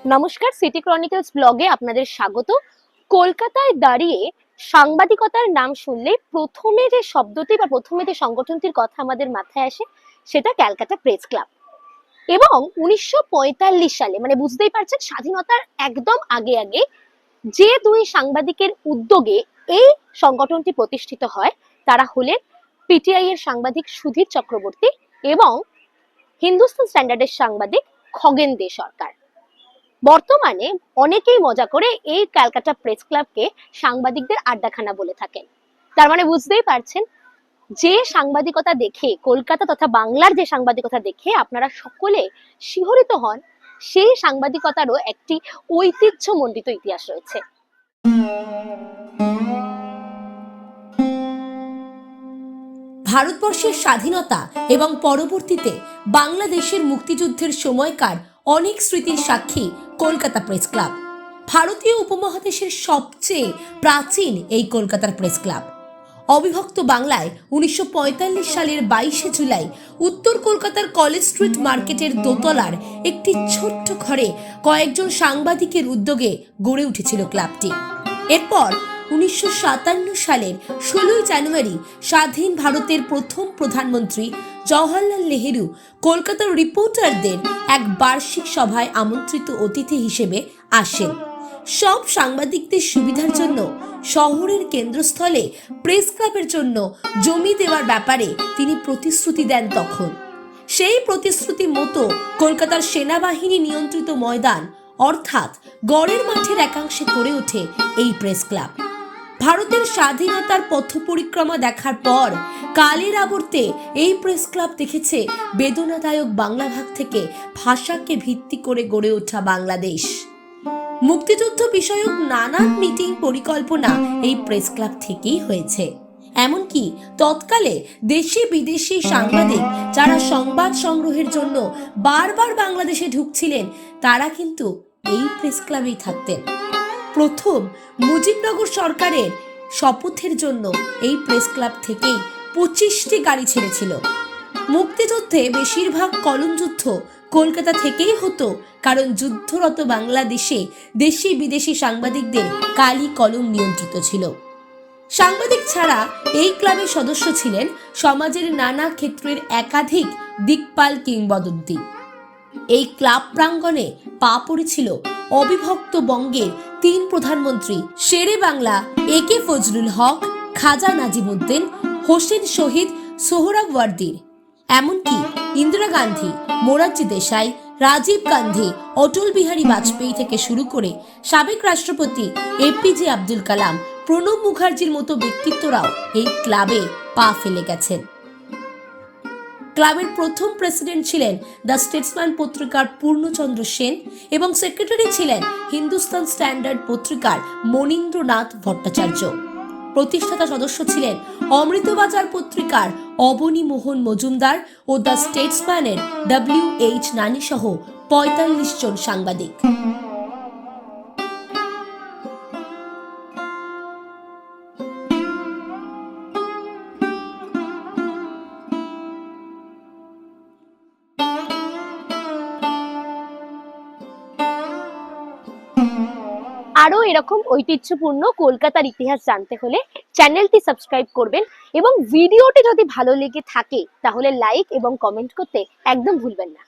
নমস্কার, city Chronicles ব্লগে আপনাদের স্বাগত। কলকাতায় দাঁড়িয়ে সাংবাদিকতার নাম শুনলে প্রথমে যে শব্দটি বা প্রথমে যে সংগঠনটির কথা আমাদের মাথায় আসে সেটা ক্যালকাটা প্রেস ক্লাব। এবং 1945 সালে, মানে বুঝতেই পারছেন, স্বাধীনতার একদম আগে আগে যে দুই সাংবাদিকের উদ্যোগে এই সংগঠনটি প্রতিষ্ঠিত হয় তারা হলেন পিটিআই এর সাংবাদিক সুধীর চক্রবর্তী এবং হিন্দুস্তান স্ট্যান্ডার্ডের সাংবাদিক খগেন দে সরকার। বর্তমানে অনেকেই মজা করে এই ক্যালকাটা প্রেস ক্লাবকে সাংবাদিকদের আড্ডাখানা বলে থাকেন। তার মানে বুঝতেই পারছেন, যে সাংবাদিকতা দেখে, কলকাতা তথা বাংলার যে সাংবাদিকতা দেখে আপনারা সকলে শিহরিত হন, সেই সাংবাদিকতারও একটি ঐতিহ্যমণ্ডিত ইতিহাস রয়েছে। ভারতবর্ষের স্বাধীনতা এবং পরবর্তীতে বাংলাদেশের মুক্তিযুদ্ধের সময়কার অনেক স্মৃতির সাক্ষী কলকাতা প্রেস ক্লাব। ভারতীয় উপমহাদেশের সবচেয়ে প্রাচীন এই কলকাতার প্রেস ক্লাব অবিভক্ত বাংলায় 1945 সালের 22শে জুলাই উত্তর কলকাতার কলেজ স্ট্রিট মার্কেটের দোতলার একটি ছোট্ট ঘরে কয়েকজন সাংবাদিকের উদ্যোগে গড়ে উঠেছিল ক্লাবটি। এরপর 1957 সালের 16 জানুয়ারি স্বাধীন ভারতের প্রথম প্রধানমন্ত্রী জওহরলাল নেহেরু কলকাতার রিপোর্টারদের এক বার্ষিক সভায় আমন্ত্রিত অতিথি হিসেবে আসেন। সব সাংবাদিকদের সুবিধার জন্য শহরের কেন্দ্রস্থলে প্রেস ক্লাবের জন্য জমি দেওয়ার ব্যাপারে তিনি প্রতিশ্রুতি দেন। তখন সেই প্রতিশ্রুতি মতো কলকাতার সেনাবাহিনী নিয়ন্ত্রিত ময়দান অর্থাৎ গড়ের মাঠের একাংশে গড়ে ওঠে এই প্রেস ক্লাব। ভারতের স্বাধীনতার পথ পরিক্রমা দেখার পর কালের আবর্তে এই প্রেস ক্লাব দেখেছে বেদনাদায়ক বাংলা ভাগ থেকে ভাষাকে ভিত্তি করে গড়ে ওঠা বাংলাদেশ। মুক্তিযুদ্ধ বিষয়ক নানান মিটিং পরিকল্পনা এই প্রেস ক্লাব থেকেই হয়েছে। এমনকি তৎকালে দেশি বিদেশি সাংবাদিক যারা সংবাদ সংগ্রহের জন্য বারবার বাংলাদেশে ঢুকছিলেন তারা কিন্তু এই প্রেস ক্লাবেই থাকতেন। প্রথম মুজিবনগর সরকারের শপথের জন্য এই প্রেস ক্লাব থেকেই 25টি গাড়ি ছেড়েছিল। মুক্তিযুদ্ধে বেশিরভাগ কলম যুদ্ধ কলকাতা থেকেই হতো, কারণ যুদ্ধরত বাংলাদেশে দেশি বিদেশি সাংবাদিকদের কালি কলম নিয়ন্ত্রিত ছিল। সাংবাদিক ছাড়া এই ক্লাবের সদস্য ছিলেন সমাজের নানা ক্ষেত্রের একাধিক দিকপাল কিংবদন্তি। এই ক্লাব প্রাঙ্গণে পা পড়েছিল অবিভক্ত বঙ্গের 3 প্রধানমন্ত্রী শেরে বাংলা একে ফজলুল হক, খাজা নাজিমুদ্দিন, হোসেন শহীদ সোহরাওয়ার্দীর। এমনকি ইন্দিরা গান্ধী, মোরারজি দেশাই, রাজীব গান্ধী, অটল বিহারী বাজপেয়ী থেকে শুরু করে সাবেক রাষ্ট্রপতি এপিজে আব্দুল কালাম, প্রণব মুখার্জির মতো ব্যক্তিত্বরাও এই ক্লাবে পা ফেলে গেছেন। ক্লাবের প্রথম প্রেসিডেন্ট ছিলেন দ্য স্টেটসম্যান পত্রিকার পূর্ণচন্দ্র সেন এবং সেক্রেটারি ছিলেন হিন্দুস্তান স্ট্যান্ডার্ড পত্রিকার মনীন্দ্রনাথ ভট্টাচার্য। প্রতিষ্ঠাতা সদস্য ছিলেন অমৃতবাজার পত্রিকার অবনী মোহন মজুমদার ও দ্য স্টেটসম্যানের WH নানি সহ 45 জন সাংবাদিক। আরো এরকম ঐতিহ্যপূর্ণ কলকাতার ইতিহাস জানতে হলে চ্যানেলটি সাবস্ক্রাইব করবেন এবং ভিডিওটি যদি ভালো লেগে থাকে তাহলে লাইক এবং কমেন্ট করতে একদম ভুলবেন না।